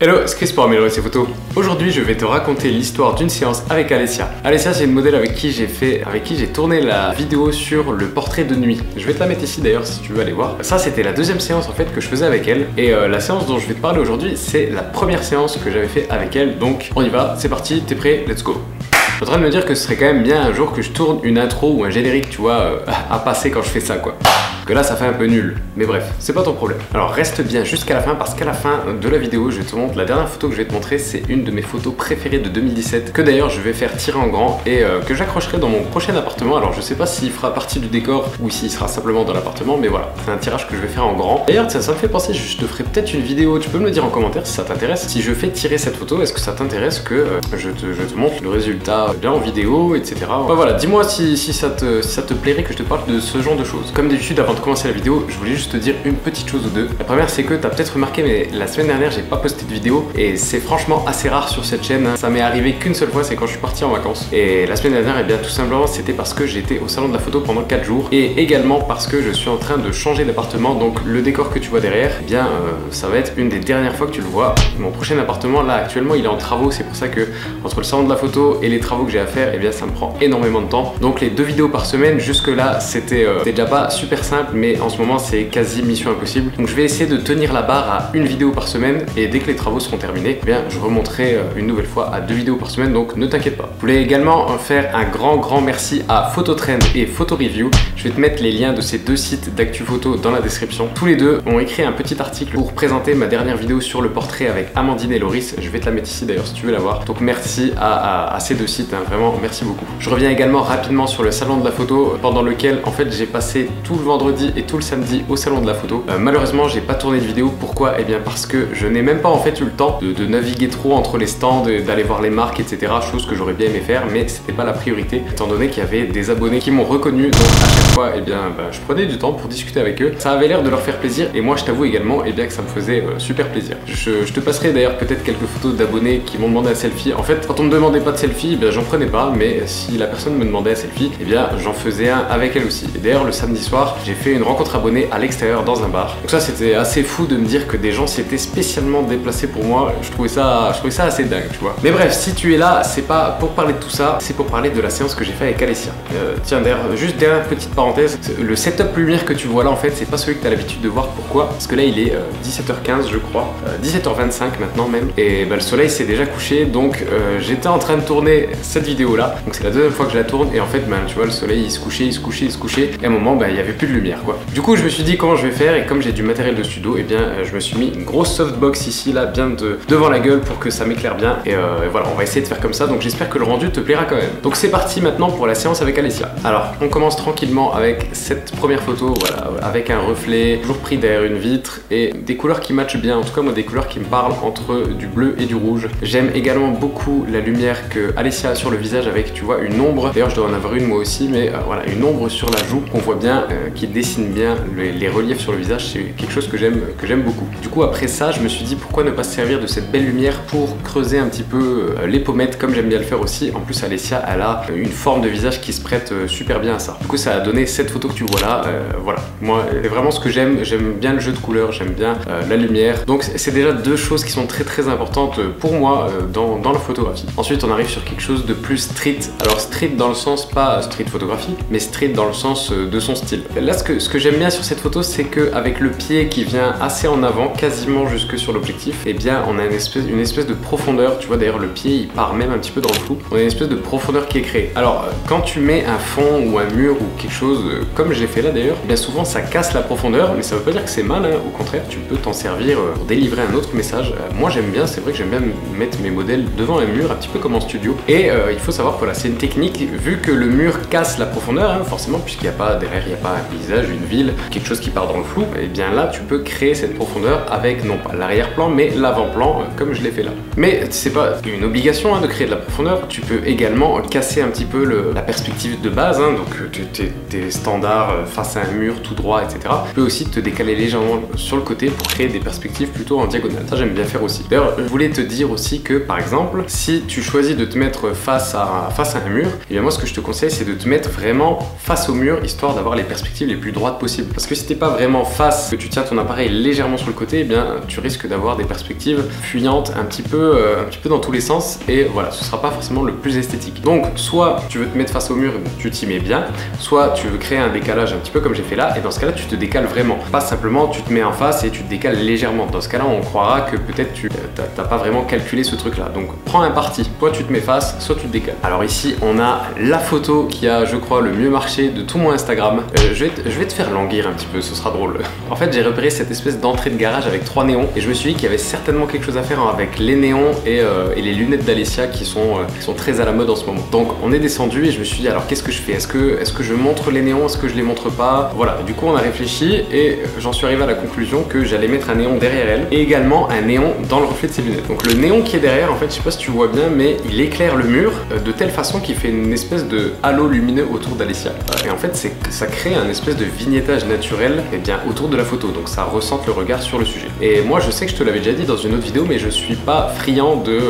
Hello, c'est Chris pour améliorer ses photos. Aujourd'hui, je vais te raconter l'histoire d'une séance avec Alessia. Alessia, c'est une modèle avec qui j'ai tourné la vidéo sur le portrait de nuit. Je vais te la mettre ici d'ailleurs si tu veux aller voir. Ça, c'était la deuxième séance en fait que je faisais avec elle. Et la séance dont je vais te parler aujourd'hui, c'est la première séance que j'avais fait avec elle. Donc, on y va, c'est parti, t'es prêt, let's go. Je suis en train de me dire que ce serait quand même bien un jour que je tourne une intro ou un générique, tu vois, à passer quand je fais ça, quoi. Que là ça fait un peu nul, mais bref, c'est pas ton problème. Alors reste bien jusqu'à la fin parce qu'à la fin de la vidéo, je te montre la dernière photo que je vais te montrer, c'est une de mes photos préférées de 2017 que d'ailleurs je vais faire tirer en grand et que j'accrocherai dans mon prochain appartement. Alors je sais pas s'il fera partie du décor ou s'il sera simplement dans l'appartement, mais voilà, c'est un tirage que je vais faire en grand. D'ailleurs ça me fait penser, je te ferai peut-être une vidéo, tu peux me le dire en commentaire si ça t'intéresse. Si je fais tirer cette photo, est-ce que ça t'intéresse que je te montre le résultat bien en vidéo, etc. Enfin, voilà, dis-moi si ça te plairait que je te parle de ce genre de choses. Comme d'habitude, avant de commencer la vidéo, je voulais juste te dire une petite chose ou deux. La première, c'est que tu as peut-être remarqué, mais la semaine dernière, j'ai pas posté de vidéo et c'est franchement assez rare sur cette chaîne. Ça m'est arrivé qu'une seule fois, c'est quand je suis parti en vacances. Et la semaine dernière, et bien tout simplement, c'était parce que j'étais au salon de la photo pendant 4 jours et également parce que je suis en train de changer d'appartement. Donc le décor que tu vois derrière, eh bien ça va être une des dernières fois que tu le vois. Mon prochain appartement, là actuellement, il est en travaux. C'est pour ça que entre le salon de la photo et les travaux que j'ai à faire, eh bien ça me prend énormément de temps. Donc les 2 vidéos par semaine, jusque là, c'était déjà pas super simple, mais en ce moment c'est quasi mission impossible. Donc je vais essayer de tenir la barre à une vidéo par semaine et dès que les travaux seront terminés, eh bien je remonterai une nouvelle fois à 2 vidéos par semaine, donc ne t'inquiète pas. Je voulais également faire un grand merci à Phototrend et Photoreview. Je vais te mettre les liens de ces 2 sites d'actu photo dans la description. Tous les deux ont écrit un petit article pour présenter ma dernière vidéo sur le portrait avec Amandine et Loris. Je vais te la mettre ici d'ailleurs si tu veux la voir. Donc merci à ces 2 sites, hein. Vraiment merci beaucoup. Je reviens également rapidement sur le salon de la photo pendant lequel en fait j'ai passé tout le vendredi et tout le samedi au salon de la photo. Malheureusement j'ai pas tourné de vidéo. Pourquoi? Eh bien parce que je n'ai même pas en fait eu le temps de naviguer trop entre les stands, d'aller voir les marques, etc. Chose que j'aurais bien aimé faire, mais c'était pas la priorité étant donné qu'il y avait des abonnés qui m'ont reconnu. Donc à chaque fois eh bien je prenais du temps pour discuter avec eux. Ça avait l'air de leur faire plaisir et moi je t'avoue également eh bien que ça me faisait super plaisir. Je te passerai d'ailleurs peut-être quelques photos d'abonnés qui m'ont demandé un selfie. En fait quand on me demandait pas de selfie, eh bien j'en prenais pas, mais si la personne me demandait un selfie, eh bien j'en faisais un avec elle aussi. Et d'ailleurs le samedi soir j'ai fait une rencontre abonnée à l'extérieur dans un bar. Donc ça c'était assez fou de me dire que des gens s'étaient spécialement déplacés pour moi. Je trouvais ça assez dingue, tu vois. Mais bref, si tu es là, c'est pas pour parler de tout ça, c'est pour parler de la séance que j'ai fait avec Alessia. Tiens d'ailleurs, juste dernière petite parenthèse, le setup lumière que tu vois là en fait, c'est pas celui que tu as l'habitude de voir. Pourquoi? Parce que là il est 17h15 je crois, 17h25 maintenant même, et le soleil s'est déjà couché, donc j'étais en train de tourner cette vidéo là, donc c'est la deuxième fois que je la tourne, et en fait tu vois le soleil il se couchait, et à un moment il y avait plus de lumière quoi. Du coup je me suis dit comment je vais faire, et comme j'ai du matériel de studio, et bien je me suis mis une grosse softbox ici là, bien devant la gueule pour que ça m'éclaire bien, et voilà, on va essayer de faire comme ça, donc j'espère que le rendu te plaira quand même. Donc c'est parti maintenant pour la séance avec Alessia. Alors on commence tranquillement avec cette première photo, voilà, avec un reflet, toujours pris derrière une vitre, et des couleurs qui matchent bien, en tout cas moi des couleurs qui me parlent entre du bleu et du rouge. J'aime également beaucoup la lumière que Alessia a sur le visage avec, tu vois, une ombre, d'ailleurs je dois en avoir une moi aussi, mais voilà, une ombre sur la joue qu'on voit bien, qui dessine bien les reliefs sur le visage. C'est quelque chose que j'aime beaucoup. Du coup après ça je me suis dit pourquoi ne pas se servir de cette belle lumière pour creuser un petit peu les pommettes comme j'aime bien le faire aussi. En plus Alessia elle a une forme de visage qui se prête super bien à ça. Du coup ça a donné cette photo que tu vois là. Voilà, moi vraiment ce que j'aime bien le jeu de couleurs, j'aime bien la lumière. Donc c'est déjà 2 choses qui sont très importantes pour moi dans la photographie. Ensuite on arrive sur quelque chose de plus street. Alors street dans le sens pas street photographie, mais street dans le sens de son style. Là ce que j'aime bien sur cette photo, c'est qu'avec le pied qui vient assez en avant, quasiment jusque sur l'objectif, et bien on a une espèce de profondeur. Tu vois d'ailleurs le pied il part même un petit peu dans le flou. On a une espèce de profondeur qui est créée. Alors quand tu mets un fond ou un mur ou quelque chose comme j'ai fait là d'ailleurs, bien souvent ça casse la profondeur, mais ça veut pas dire que c'est mal, hein. Au contraire tu peux t'en servir pour délivrer un autre message. Moi j'aime bien, c'est vrai que j'aime bien mettre mes modèles devant un mur un petit peu comme en studio, et il faut savoir que voilà, c'est une technique, vu que le mur casse la profondeur, hein, forcément, puisqu'il n'y a pas derrière, il n'y a pas un paysage, une ville, quelque chose qui part dans le flou, et bien là tu peux créer cette profondeur avec non pas l'arrière-plan mais l'avant-plan comme je l'ai fait là. Mais c'est pas une obligation hein, de créer de la profondeur, tu peux également casser un petit peu la perspective de base, hein, donc tes standards face à un mur tout droit, etc. Tu peux aussi te décaler légèrement sur le côté pour créer des perspectives plutôt en diagonale. Ça j'aime bien faire aussi. D'ailleurs je voulais te dire aussi que par exemple si tu choisis de te mettre face à un mur, et bien moi ce que je te conseille c'est de te mettre vraiment face au mur, histoire d'avoir les perspectives les plus plus droite possible. Parce que si t'es pas vraiment face, que tu tiens ton appareil légèrement sur le côté, eh bien tu risques d'avoir des perspectives fuyantes un petit peu dans tous les sens, et voilà, ce sera pas forcément le plus esthétique. Donc soit tu veux te mettre face au mur, tu t'y mets bien, soit tu veux créer un décalage un petit peu comme j'ai fait là, et dans ce cas là tu te décales vraiment, pas simplement tu te mets en face et tu te décales légèrement. Dans ce cas là on croira que peut-être tu t'as pas vraiment calculé ce truc là. Donc prends un parti, soit tu te mets face, soit tu te décales. Alors ici on a la photo qui a, je crois, le mieux marché de tout mon Instagram. Je vais te faire languir un petit peu, ce sera drôle. En fait j'ai repéré cette espèce d'entrée de garage avec 3 néons, et je me suis dit qu'il y avait certainement quelque chose à faire avec les néons et les lunettes d'Alessia qui sont très à la mode en ce moment. Donc on est descendu et je me suis dit, alors qu'est-ce que je fais? Est-ce que je montre les néons? Est-ce que je les montre pas? Voilà, du coup on a réfléchi et j'en suis arrivé à la conclusion que j'allais mettre un néon derrière elle et également un néon dans le reflet de ses lunettes. Donc le néon qui est derrière, en fait, je sais pas si tu vois bien, mais il éclaire le mur de telle façon qu'il fait une espèce de halo lumineux autour d'Alessia. Et en fait ça crée un espèce de vignettage naturel, et bien autour de la photo, donc ça ressente le regard sur le sujet. Et moi je sais que je te l'avais déjà dit dans une autre vidéo, mais je suis pas friand de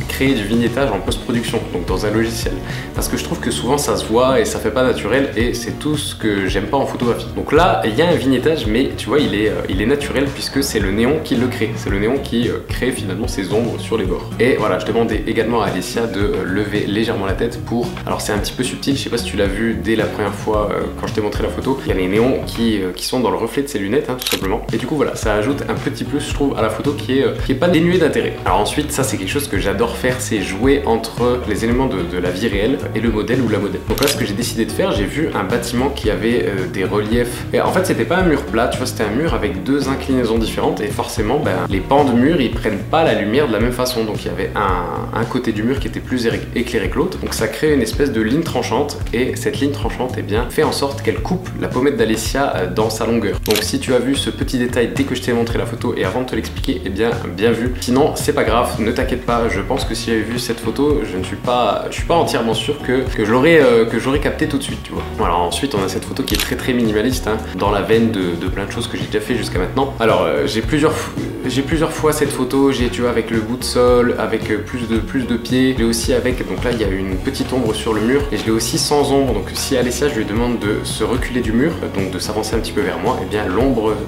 créer du vignettage en post-production, donc dans un logiciel, parce que je trouve que souvent ça se voit et ça fait pas naturel, et c'est tout ce que j'aime pas en photographie. Donc là il y a un vignettage, mais tu vois il est naturel puisque c'est le néon qui le crée, c'est le néon qui crée finalement ces ombres sur les bords. Et voilà, je demandais également à Alessia de lever légèrement la tête pour, alors c'est un petit peu subtil, je sais pas si tu l'as vu dès la première fois quand je t'ai montré la photo, il y a les néons qui sont dans le reflet de ses lunettes, hein, tout simplement, et du coup voilà, ça ajoute un petit plus, je trouve, à la photo qui est pas dénuée d'intérêt. Alors ensuite, ça c'est quelque chose que j'adore faire, c'est jouer entre les éléments de la vie réelle et le modèle ou la modèle. Donc là ce que j'ai décidé de faire, j'ai vu un bâtiment qui avait des reliefs, et en fait c'était pas un mur plat, tu vois, c'était un mur avec 2 inclinaisons différentes, et forcément les pans de mur ils prennent pas la lumière de la même façon, donc il y avait un côté du mur qui était plus éclairé que l'autre, donc ça crée une espèce de ligne tranchante, et cette ligne tranchante, eh bien, fait en sorte qu'elle coupe la pommette d'Alessia dans sa longueur. Donc si tu as vu ce petit détail dès que je t'ai montré la photo et avant de te l'expliquer, eh bien vu. Sinon c'est pas grave, ne t'inquiète pas, je pense que si j'avais vu cette photo, je suis pas entièrement sûr que je l'aurais capté tout de suite, tu vois. Alors ensuite on a cette photo qui est très minimaliste, hein, dans la veine de plein de choses que j'ai déjà fait jusqu'à maintenant. Alors j'ai plusieurs fois cette photo, tu vois, avec le bout de sol, avec plus de pieds, j'ai aussi avec, donc là il y a une petite ombre sur le mur, et je l'ai aussi sans ombre, donc si Alessia je lui demande de se reculer du mur, donc de s'avancer un petit peu vers moi, et bien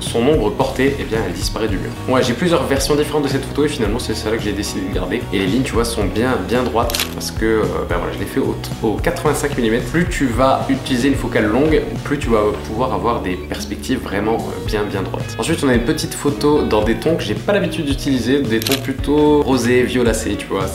son ombre portée, et bien elle disparaît du mur. Ouais, j'ai plusieurs versions différentes de cette photo, et finalement c'est celle-là que j'ai décidé de garder, et les lignes, tu vois, sont bien droites, parce que voilà, je l'ai fait au 85 mm. Plus tu vas utiliser une focale longue, plus tu vas pouvoir avoir des perspectives vraiment bien droites. Ensuite on a une petite photo dans des tons que j'ai pas l'habitude d'utiliser, des tons plutôt rosés, violacés, tu vois,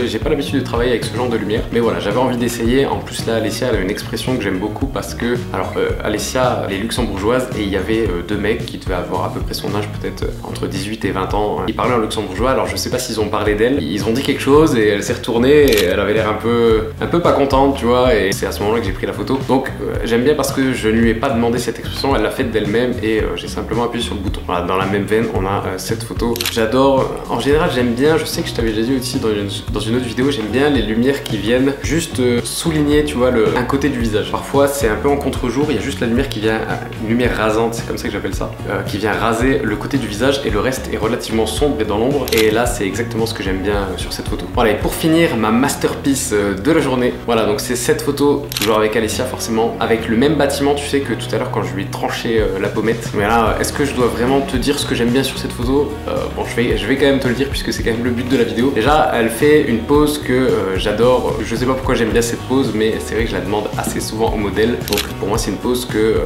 j'ai pas l'habitude de travailler avec ce genre de lumière, mais voilà, j'avais envie d'essayer. En plus là Alessia elle a une expression que j'aime beaucoup, parce que alors Alessia elle est luxembourgeoise, et il y avait 2 mecs qui devaient avoir à peu près son âge, peut-être entre 18 et 20 ans, ils parlaient en luxembourgeois. Alors je sais pas s'ils ont parlé d'elle, ils ont dit quelque chose et elle s'est retournée et elle avait l'air un peu pas contente, tu vois, et c'est à ce moment là que j'ai pris la photo. Donc j'aime bien parce que je ne lui ai pas demandé cette expression, elle l'a faite d'elle-même, et j'ai simplement appuyé sur le bouton. Voilà, dans la même veine on a cette photo. J'adore, en général j'aime bien, je sais que je t'avais déjà dit aussi dans une autre vidéo, j'aime bien les lumières qui viennent juste souligner, tu vois, un côté du visage. Parfois c'est un peu en contre-jour, il y a juste la lumière qui vient, une lumière rasante, c'est comme ça que j'appelle ça, qui vient raser le côté du visage, et le reste est relativement sombre et dans l'ombre, et là c'est exactement ce que j'aime bien sur cette photo. Voilà, et pour finir, ma masterpiece de la journée, voilà, donc c'est cette photo, toujours avec Alessia forcément, avec le même bâtiment, tu sais, que tout à l'heure quand je lui ai tranché la pommette. Mais là, est-ce que je dois vraiment te dire ce que j'aime bien sur cette photo? Bon, je vais quand même te le dire, puisque c'est quand même le but de la vidéo. Déjà, elle fait une pose que j'adore, je sais pas pourquoi j'aime bien cette pose, mais c'est vrai que je la demande assez souvent au modèle, donc pour moi c'est une pose que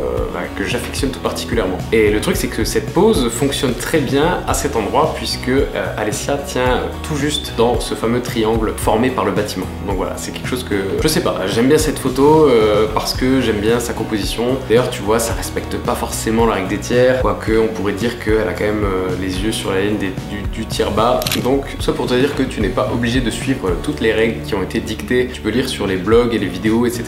j'affectionne tout particulièrement. Et le truc c'est que cette pose fonctionne très bien à cet endroit, puisque Alessia tient tout juste dans ce fameux triangle formé par le bâtiment. Donc voilà, c'est quelque chose que, je sais pas, j'aime bien cette photo parce que j'aime bien sa composition. D'ailleurs tu vois, ça respecte pas forcément la règle des tiers, quoique on pourrait dire qu'elle a quand même les yeux sur la ligne du tiers bas. Donc ça pour te dire que tu n'es pas obligé de suivre toutes les règles qui ont été dictées, tu peux lire sur les blogs et les vidéos, etc.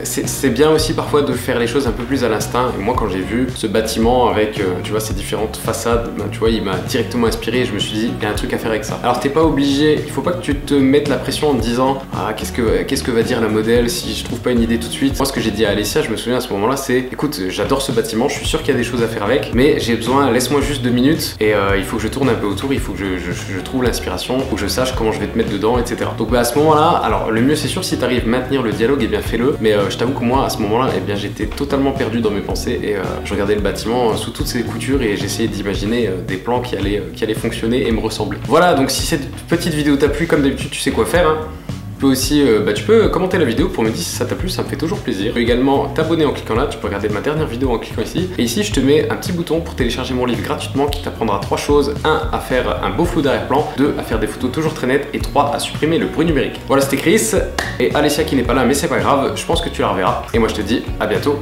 C'est bien aussi parfois de faire les choses un peu plus à l'instinct, et moi quand j'ai vu ce bâtiment avec tu vois, ces différentes façades, ben, tu vois, il m'a directement inspiré, et je me suis dit il y a un truc à faire avec ça. Alors t'es pas obligé, il faut pas que tu te mettes la pression en te disant ah qu'est-ce que va dire la modèle si je trouve pas une idée tout de suite. Moi ce que j'ai dit à Alessia, je me souviens à ce moment là, c'est écoute, j'adore ce bâtiment, je suis sûr qu'il y a des choses à faire avec, mais j'ai besoin, laisse-moi juste 2 minutes minutes et il faut que je tourne un peu autour, il faut que je trouve l'inspiration, faut que je sache comment je vais te mettre dedans, etc. Donc à ce moment-là, alors le mieux c'est sûr si tu arrives à maintenir le dialogue, et bien fais-le, mais je t'avoue que moi à ce moment-là, eh bien j'étais totalement perdu dans mes pensées et je regardais le bâtiment sous toutes ses coutures et j'essayais d'imaginer des plans qui allaient fonctionner et me ressembler. Voilà, donc si cette petite vidéo t'a plu, comme d'habitude tu sais quoi faire, hein. Tu peux aussi tu peux commenter la vidéo pour me dire si ça t'a plu, ça me fait toujours plaisir. Tu peux également t'abonner en cliquant là, tu peux regarder ma dernière vidéo en cliquant ici. Et ici je te mets un petit bouton pour télécharger mon livre gratuitement qui t'apprendra 3 choses. 1 à faire un beau flou d'arrière-plan, 2 à faire des photos toujours très nettes et 3 à supprimer le bruit numérique. Voilà, c'était Chris et Alessia qui n'est pas là mais c'est pas grave, je pense que tu la reverras. Et moi je te dis à bientôt.